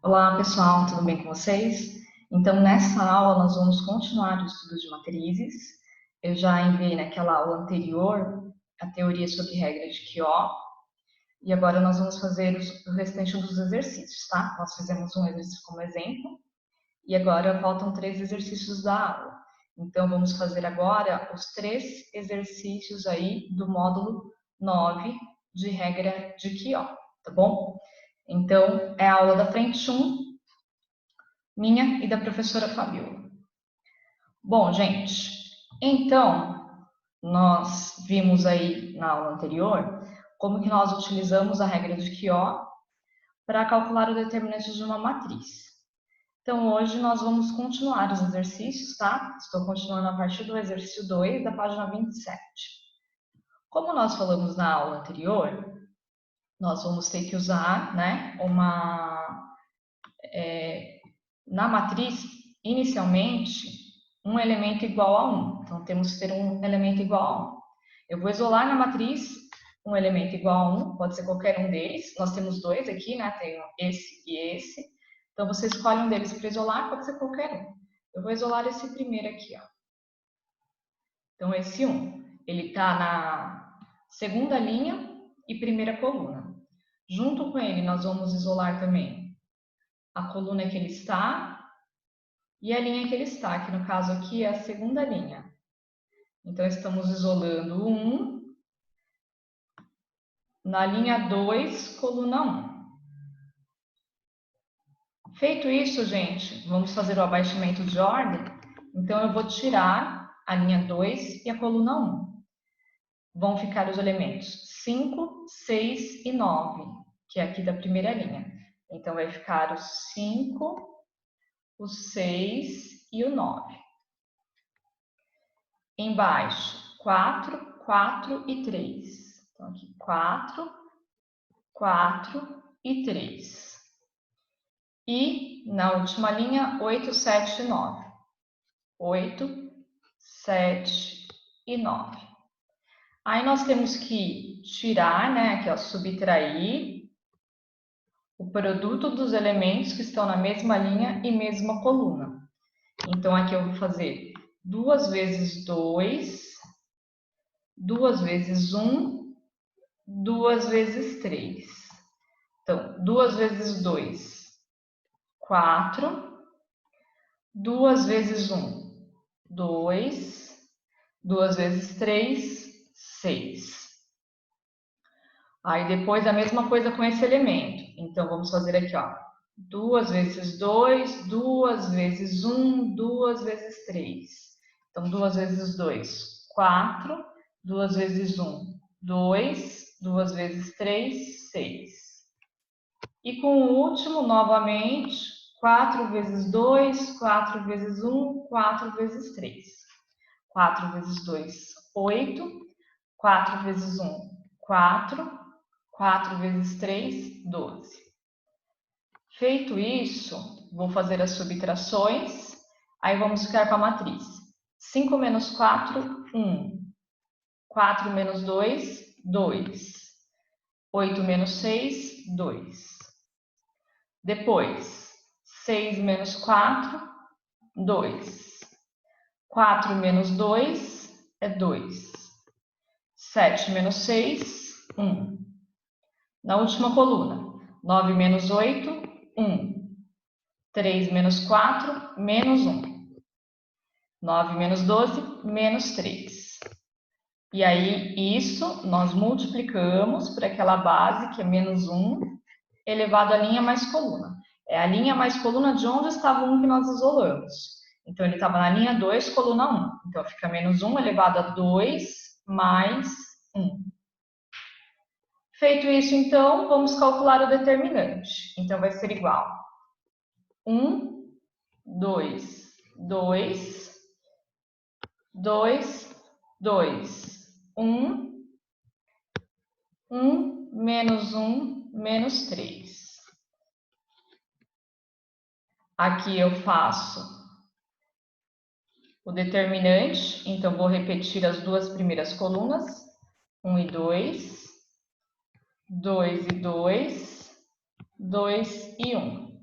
Olá, pessoal, tudo bem com vocês? Então, nessa aula, nós vamos continuar o estudo de matrizes. Eu já enviei naquela aula anterior a teoria sobre regra de Kyo, e agora nós vamos fazer o restante dos exercícios, tá? Nós fizemos um exercício como exemplo, e agora faltam 3 exercícios da aula. Então, vamos fazer agora os 3 exercícios aí do módulo 9 de regra de Kyo, tá bom? Então, é a aula da frente 1, minha e da professora Fabiola. Bom, gente, então nós vimos aí na aula anterior como que nós utilizamos a regra de Kyo para calcular o determinante de uma matriz. Então, hoje nós vamos continuar os exercícios, tá? Estou continuando a partir do exercício 2, da página 27. Como nós falamos na aula anterior, nós vamos ter que usar, né, na matriz, inicialmente, um elemento igual a 1. Então, temos que ter um elemento igual a 1. Eu vou isolar na matriz um elemento igual a 1, pode ser qualquer um deles. Nós temos dois aqui, né? Tem esse e esse. Então, você escolhe um deles para isolar, pode ser qualquer um. Eu vou isolar esse primeiro aqui, ó. Então, esse 1, ele está na segunda linha e primeira coluna. Junto com ele, nós vamos isolar também a coluna que ele está e a linha que ele está, que no caso aqui é a segunda linha. Então, estamos isolando o 1 na linha 2, coluna 1. Feito isso, gente, vamos fazer o abaixamento de ordem. Então, eu vou tirar a linha 2 e a coluna 1. Vão ficar os elementos 5, 6 e 9, que é aqui da primeira linha. Então, vai ficar o 5, o 6 e o 9. Embaixo, 4, 4 e 3. Então, aqui, 4, 4 e 3. E na última linha, 8, 7 e 9. 8, 7 e 9. Aí nós temos que tirar, né, aqui, ó, subtrair o produto dos elementos que estão na mesma linha e mesma coluna. Então, aqui eu vou fazer 2 vezes 2, 2 vezes 1, 2 vezes 3. Então, 2 vezes 2, 4. 2 vezes 1, 2. 2 vezes 3, 6. Aí depois a mesma coisa com esse elemento. Então, vamos fazer aqui, ó. 2 vezes 2, 2 vezes 1, 2 vezes 3. Então, 2 vezes 2, 4. 2 vezes 1, 2. 2 vezes 3, 6. E com o último, novamente, 4 vezes 2, 4 vezes 1, 4 vezes 3. 4 vezes 2, 8. 4 vezes 1, 4. 4 vezes 3, 12. Feito isso, vou fazer as subtrações. Aí vamos ficar com a matriz. 5 menos 4, 1. 4 menos 2, 2. 8 menos 6, 2. Depois, 6 menos 4, 2. 4 menos 2 é 2. 7 menos 6, 1. Na última coluna, 9 menos 8, 1. 3 menos 4, menos 1. 9 menos 12, menos 3. E aí, isso nós multiplicamos por aquela base, que é menos 1, elevado à linha mais coluna. É a linha mais coluna de onde estava o 1 que nós isolamos. Então, ele estava na linha 2, coluna 1. Então, fica menos 1 elevado a 2 mais 1. Feito isso, então, vamos calcular o determinante. Então, vai ser igual. 1, 2, 2, 2, 2, 1, 1, menos 1, menos 3. Aqui eu faço o determinante, então vou repetir as duas primeiras colunas, 1 e 2, 2 e 2, 2 e 1.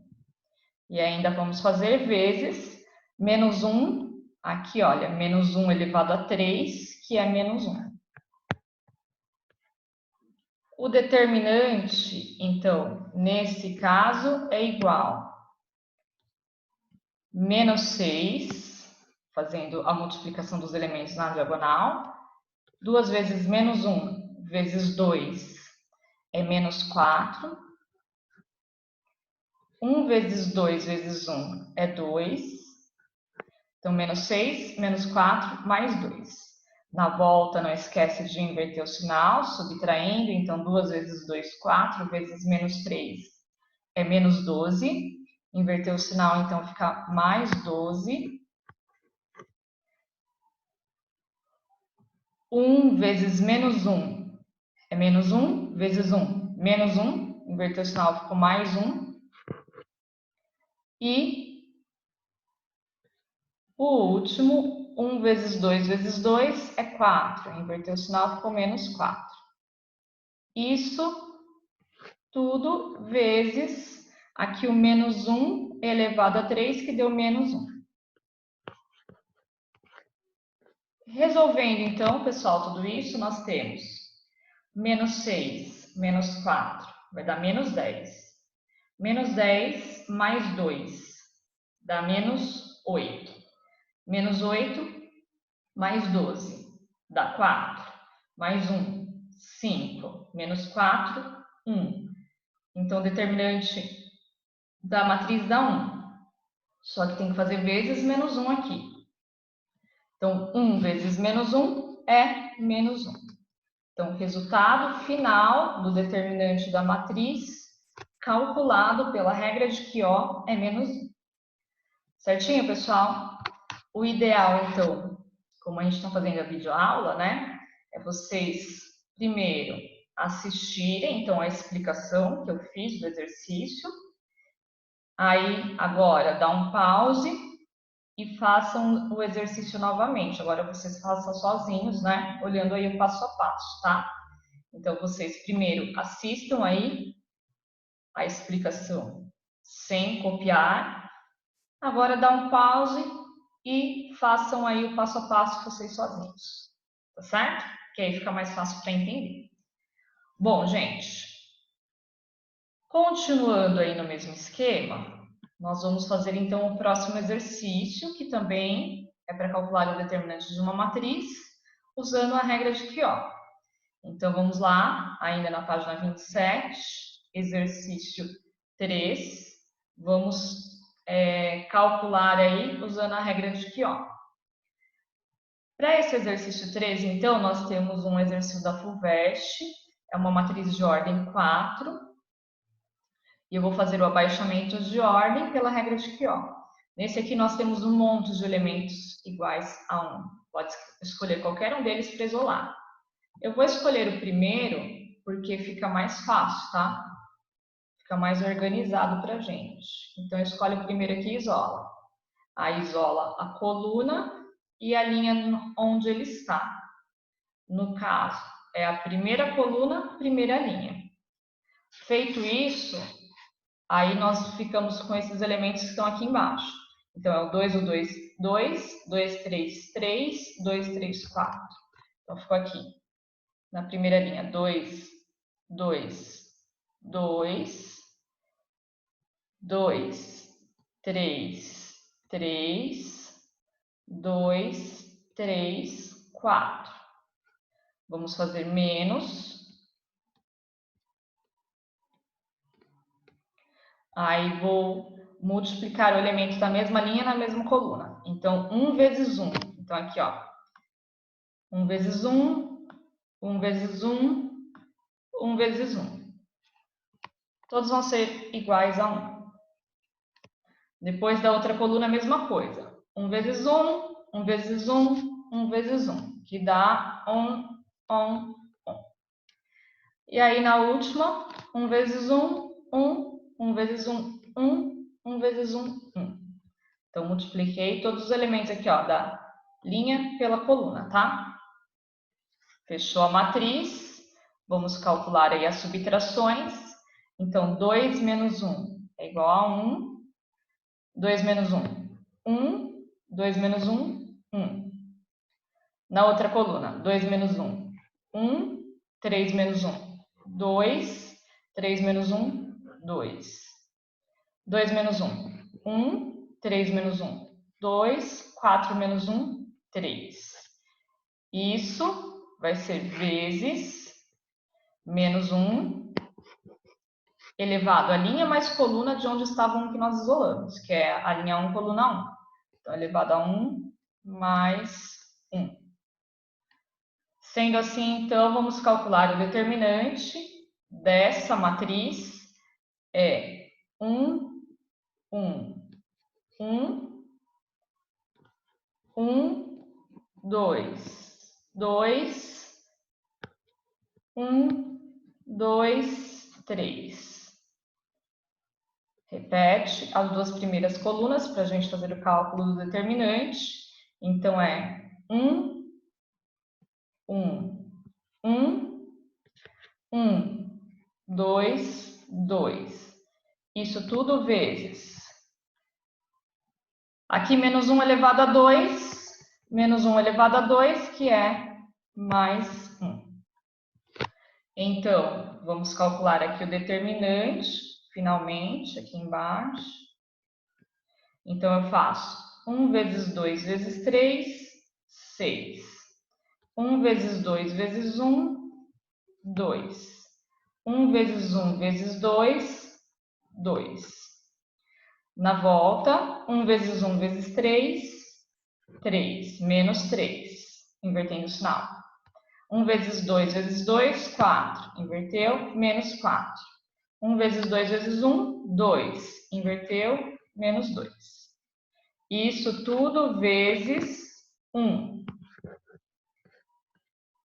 E ainda vamos fazer vezes menos 1, aqui, olha, menos 1 elevado a 3, que é menos 1. O determinante, então, nesse caso, é igual a menos 6, fazendo a multiplicação dos elementos na diagonal. 2 vezes menos 1 vezes 2 é menos 4. 1 vezes 2 vezes 1 é 2. Então, menos 6, menos 4, mais 2. Na volta, não esquece de inverter o sinal, subtraindo. Então, 2 vezes 2, 4, vezes menos 3 é menos 12. Inverter o sinal, então, fica mais 12. 1 vezes menos 1 é menos 1, vezes 1, menos 1. Inverter o sinal, ficou mais 1. E o último, 1 vezes 2 vezes 2 é 4. Inverter o sinal, ficou menos 4. Isso tudo vezes aqui o menos 1 elevado a 3, que deu menos 1. Resolvendo, então, pessoal, tudo isso, nós temos menos 6, menos 4, vai dar menos 10. Menos 10 mais 2, dá menos 8. Menos 8 mais 12, dá 4. Mais 1, 5. Menos 4, 1. Então, o determinante da matriz dá 1. Só que tem que fazer vezes menos 1 aqui. Então, 1 vezes menos 1 é menos 1. Então, o resultado final do determinante da matriz, calculado pela regra de Kio, é menos 1. Certinho, pessoal? O ideal, então, como a gente está fazendo a videoaula, né? É vocês, primeiro, assistirem, então, a explicação que eu fiz do exercício. Aí, agora, dá um pause e façam o exercício novamente. Agora, vocês façam sozinhos, né? Olhando aí o passo a passo, tá? Então, vocês, primeiro, assistam aí a explicação sem copiar. Agora, dá um pause e façam aí o passo a passo vocês sozinhos, tá certo? Que aí fica mais fácil para entender. Bom, gente, continuando aí no mesmo esquema, nós vamos fazer então o próximo exercício, que também é para calcular o determinante de uma matriz, usando a regra de Kio. Então vamos lá, ainda na página 27, exercício 3, vamos calcular aí usando a regra de Kio. Para esse exercício 3, então, nós temos um exercício da FUVEST, é uma matriz de ordem 4, e eu vou fazer o abaixamento de ordem pela regra de Kio. Nesse aqui nós temos um monte de elementos iguais a 1. Pode escolher qualquer um deles para isolar. Eu vou escolher o primeiro porque fica mais fácil, tá? Fica mais organizado para a gente. Então, escolhe o primeiro aqui e isola. Aí isola a coluna e a linha onde ele está. No caso, é a primeira coluna, primeira linha. Feito isso, aí nós ficamos com esses elementos que estão aqui embaixo. Então, é o 2, o 2, 2, 2, 3, 3, 2, 3, 4. Então, ficou aqui. Na primeira linha, 2, 2, 2, 2, 3, 3, 2, 3, 4. Vamos fazer menos. Aí vou multiplicar o elemento da mesma linha na mesma coluna. Então, 1 vezes 1. Então, aqui, ó. 1 vezes 1, 1 vezes 1, 1 vezes 1. Todos vão ser iguais a 1. Depois da outra coluna, a mesma coisa. 1 vezes 1, 1 vezes 1, 1 vezes 1. Que dá 1, 1, 1. E aí, na última, 1 vezes 1, 1, 1 vezes 1, 1, 1 vezes 1, 1. Então, multipliquei todos os elementos aqui, ó, da linha pela coluna, tá? Fechou a matriz. Vamos calcular aí as subtrações. Então, 2 menos 1 é igual a 1. 2 menos 1, 1. 2 menos 1, 1. Na outra coluna, 2 menos 1, 1. 3 menos 1, 2. 3 menos 1, 2. 2 menos 1, 1. 3 menos 1, 2. 4 menos 1, 3. Isso vai ser vezes menos 1 elevado à linha mais coluna de onde estava 1 que nós isolamos, que é a linha 1, coluna 1. Então, elevado a 1 mais 1. Sendo assim, então, vamos calcular o determinante dessa matriz. É 1, 1, 1, 1, 2, 2, 1, 2, 3. Repete as duas primeiras colunas para a gente fazer o cálculo do determinante. Então, é 1, 1, 1, 1, 2, 2. Isso tudo vezes. Aqui, menos 1 elevado a 2, menos 1 elevado a 2, que é mais 1. Então, vamos calcular aqui o determinante, finalmente, aqui embaixo. Então, eu faço 1 vezes 2 vezes 3, 6. 1 vezes 2 vezes 1, 2. 1 vezes 1 vezes 2, 2. Na volta, 1 vezes 1 vezes 3, 3. Menos 3. Invertendo o sinal. 1 vezes 2 vezes 2, 4. Inverteu, menos 4. 1 vezes 2 vezes 1, 2. Inverteu, menos 2. Isso tudo vezes 1.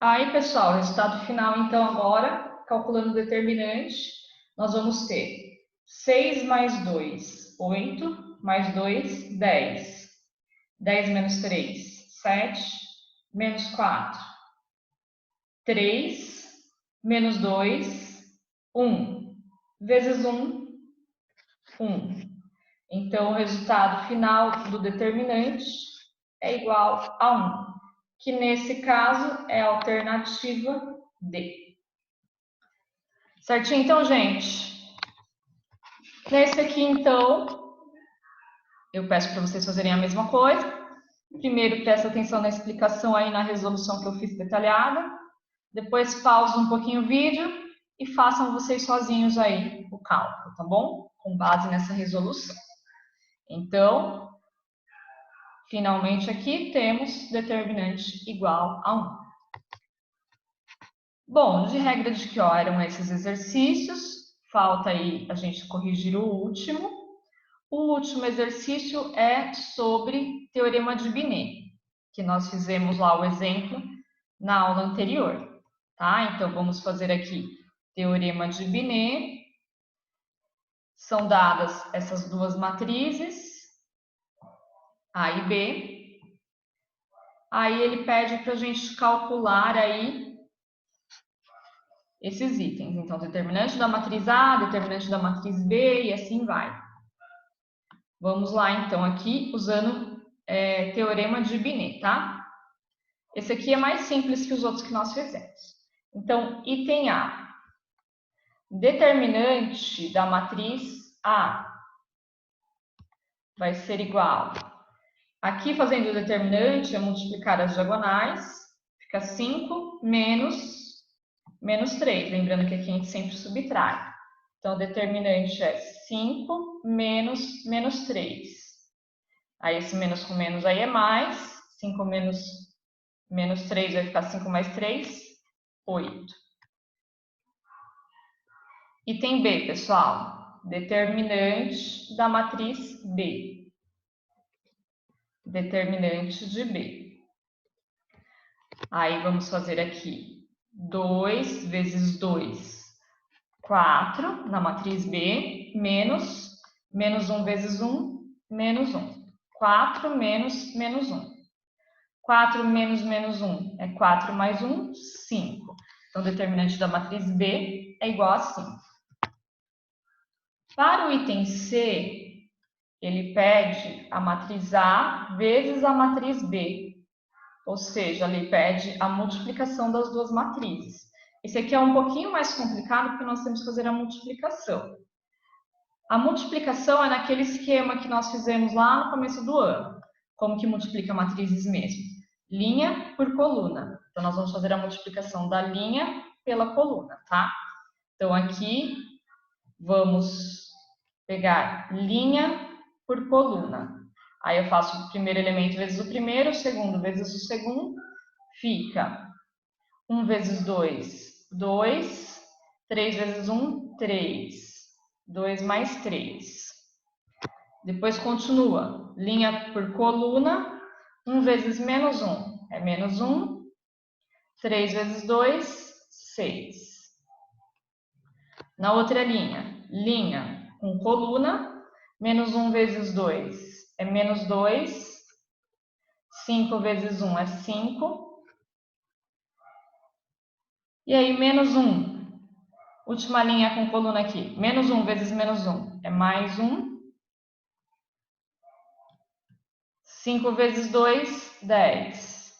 Aí, pessoal, o resultado final, então, agora, calculando o determinante, nós vamos ter 6 mais 2, 8, mais 2, 10. 10 menos 3, 7, menos 4, 3, menos 2, 1. Vezes 1, 1. Então, o resultado final do determinante é igual a 1, que nesse caso é a alternativa D. Certinho? Então, gente, nesse aqui, então, eu peço para vocês fazerem a mesma coisa. Primeiro, presta atenção na explicação aí na resolução que eu fiz detalhada. Depois, pausa um pouquinho o vídeo e façam vocês sozinhos aí o cálculo, tá bom? Com base nessa resolução. Então, finalmente aqui temos determinante igual a 1. Bom, de regra de que eram esses exercícios? Falta aí a gente corrigir o último. O último exercício é sobre teorema de Binet, que nós fizemos lá o exemplo na aula anterior, tá? Então, vamos fazer aqui teorema de Binet. São dadas essas duas matrizes, A e B. Aí ele pede para a gente calcular aí esses itens. Então, determinante da matriz A, determinante da matriz B e assim vai. Vamos lá, então, aqui usando teorema de Binet, tá? Esse aqui é mais simples que os outros que nós fizemos. Então, item A. Determinante da matriz A vai ser igual. Aqui, fazendo o determinante, é multiplicar as diagonais. Fica 5 menos 3. Lembrando que aqui a gente sempre subtrai. Então, o determinante é 5 menos 3. Aí, esse menos com menos aí é mais. 5 menos 3 vai ficar 5 mais 3, 8. Item B, pessoal. Determinante da matriz B. Determinante de B. Aí, vamos fazer aqui 2 vezes 2, 4 na matriz B, menos 1 vezes 1, menos 1. 4 menos 1. 4 menos 1 é 4 mais 1, 5. Então, o determinante da matriz B é igual a 5. Para o item C, ele pede a matriz A vezes a matriz B. Ou seja, ele pede a multiplicação das duas matrizes. Esse aqui é um pouquinho mais complicado, porque nós temos que fazer a multiplicação. A multiplicação é naquele esquema que nós fizemos lá no começo do ano. Como que multiplica matrizes mesmo? Linha por coluna. Então, nós vamos fazer a multiplicação da linha pela coluna, tá? Então, aqui, vamos pegar linha por coluna. Aí, eu faço o primeiro elemento vezes o primeiro, o segundo vezes o segundo. Fica 1 vezes 2, 2. 3 vezes 1, 3. 2 mais 3. Depois continua, linha por coluna, 1 vezes menos 1 é menos 1, 3 vezes 2, 6. Na outra linha, linha com coluna, menos 1 vezes 2 é menos 2, 5 vezes 1 é 5, e aí menos 1, última linha com coluna aqui, menos 1 vezes menos 1 é mais 1, 5 vezes 2, 10.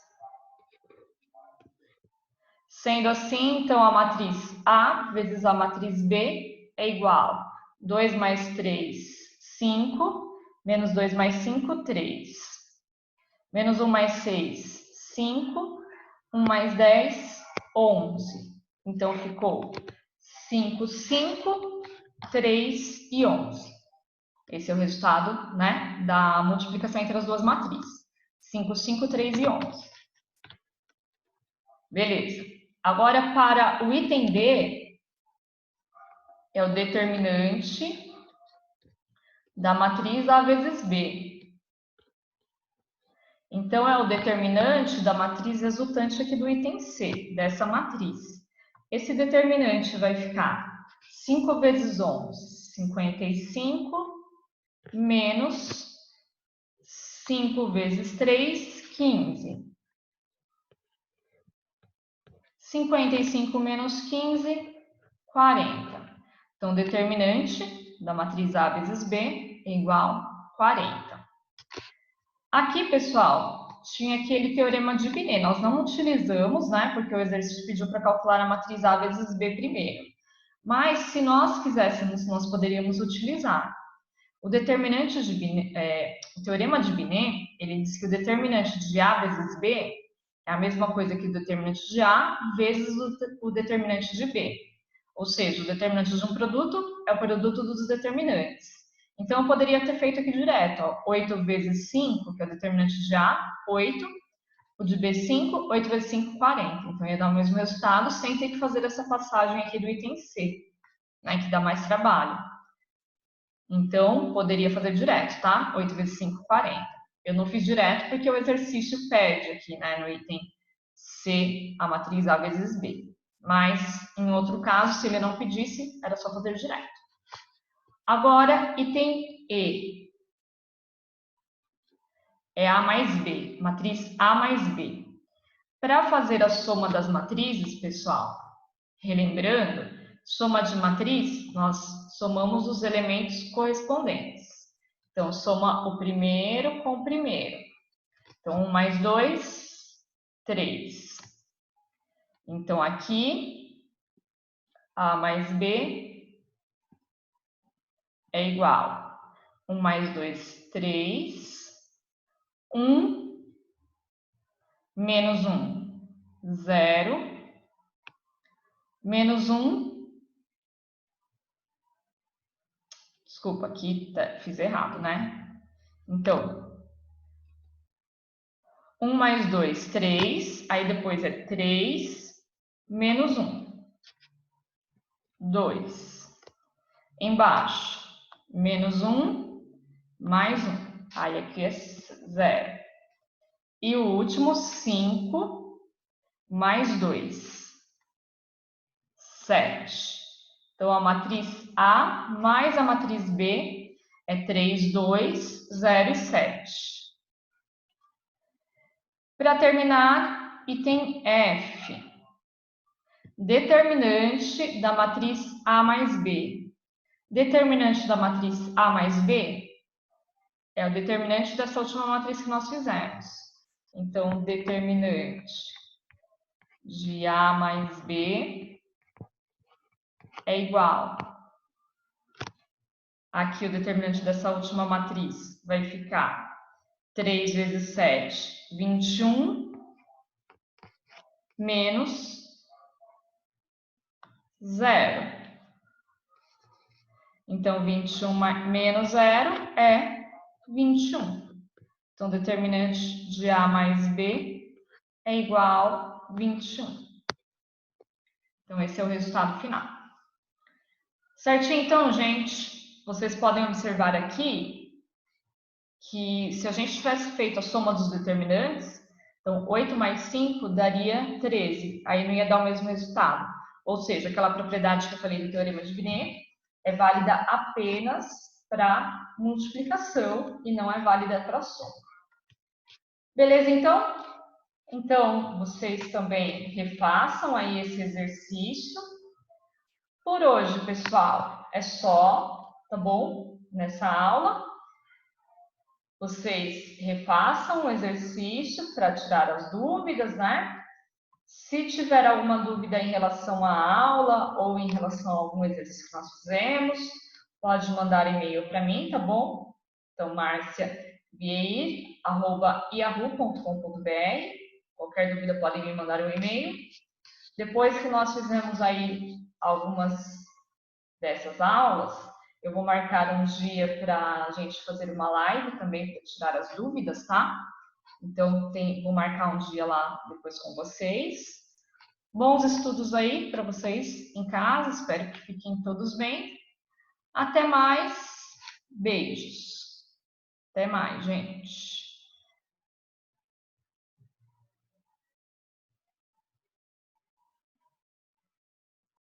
Sendo assim, então, a matriz A vezes a matriz B é igual a 2 mais 3, 5, menos 2 mais 5, 3. Menos 1 mais 6, 5, 1 mais 10, 11. Então, ficou 5, 5, 3 e 11. Esse é o resultado, né, da multiplicação entre as duas matrizes. 5, 5, 3 e 11. Beleza. Agora, para o item D, é o determinante da matriz A vezes B. Então, é o determinante da matriz resultante aqui do item C, dessa matriz. Esse determinante vai ficar 5 vezes 11, 55, menos 5 vezes 3, 15. 55 menos 15, 40. Então, o determinante da matriz A vezes B é igual a 40. Aqui, pessoal, tinha aquele teorema de Binet. Nós não utilizamos, né? Porque o exercício pediu para calcular a matriz A vezes B primeiro. Mas, se nós quiséssemos, nós poderíamos utilizar. O determinante de Binet, o teorema de Binet, ele diz que o determinante de A vezes B é a mesma coisa que o determinante de A vezes o determinante de B. Ou seja, o determinante de um produto é o produto dos determinantes. Então, eu poderia ter feito aqui direto, ó, 8 vezes 5, que é o determinante de A, 8. O de B, 5. 8 vezes 5, 40. Então, ia dar o mesmo resultado sem ter que fazer essa passagem aqui do item C, né, que dá mais trabalho. Então, poderia fazer direto, tá? 8 vezes 5, 40. Eu não fiz direto porque o exercício pede aqui, né, no item C, a matriz A vezes B. Mas, em outro caso, se ele não pedisse, era só fazer direto. Agora, item E. É A mais B, matriz A mais B. Para fazer a soma das matrizes, pessoal, relembrando, soma de matriz, nós somamos os elementos correspondentes. Então, soma o primeiro com o primeiro. Então, 1 mais 2, 3. Então, aqui, A mais B é igual a 1 mais 2, 3. 1 menos 1, 0. Menos 1. Desculpa, aqui fiz errado, né? Então, 1 mais 2, 3. Aí depois é 3 menos 1, 2. Embaixo, menos 1, mais 1. Aí aqui é 0. E o último, 5 mais 2, 7. Então, a matriz A mais a matriz B é 3, 2, 0 e 7. Para terminar, item F. Determinante da matriz A mais B. Determinante da matriz A mais B é o determinante dessa última matriz que nós fizemos. Então, o determinante de A mais B é igual. Aqui, o determinante dessa última matriz vai ficar 3 vezes 7, 21, menos 0. Então, 21 menos 0 é 21. Então, determinante de A mais B é igual a 21. Então, esse é o resultado final. Certinho, então, gente? Vocês podem observar aqui que se a gente tivesse feito a soma dos determinantes, então 8 mais 5 daria 13. Aí não ia dar o mesmo resultado. Ou seja, aquela propriedade que eu falei do teorema de Binet é válida apenas para multiplicação e não é válida para soma. Beleza, então? Então, vocês também refaçam aí esse exercício. Por hoje, pessoal, é só, tá bom? Nessa aula, vocês refaçam o exercício para tirar as dúvidas, né? Se tiver alguma dúvida em relação à aula ou em relação a algum exercício que nós fizemos, pode mandar e-mail para mim, tá bom? Então, marcia.vieir@yahoo.com.br. Qualquer dúvida podem me mandar um e-mail. Depois que nós fizemos aí algumas dessas aulas, eu vou marcar um dia para a gente fazer uma live também para tirar as dúvidas, tá? Então, vou marcar um dia lá depois com vocês. Bons estudos aí para vocês em casa, espero que fiquem todos bem. Até mais, beijos. Até mais, gente.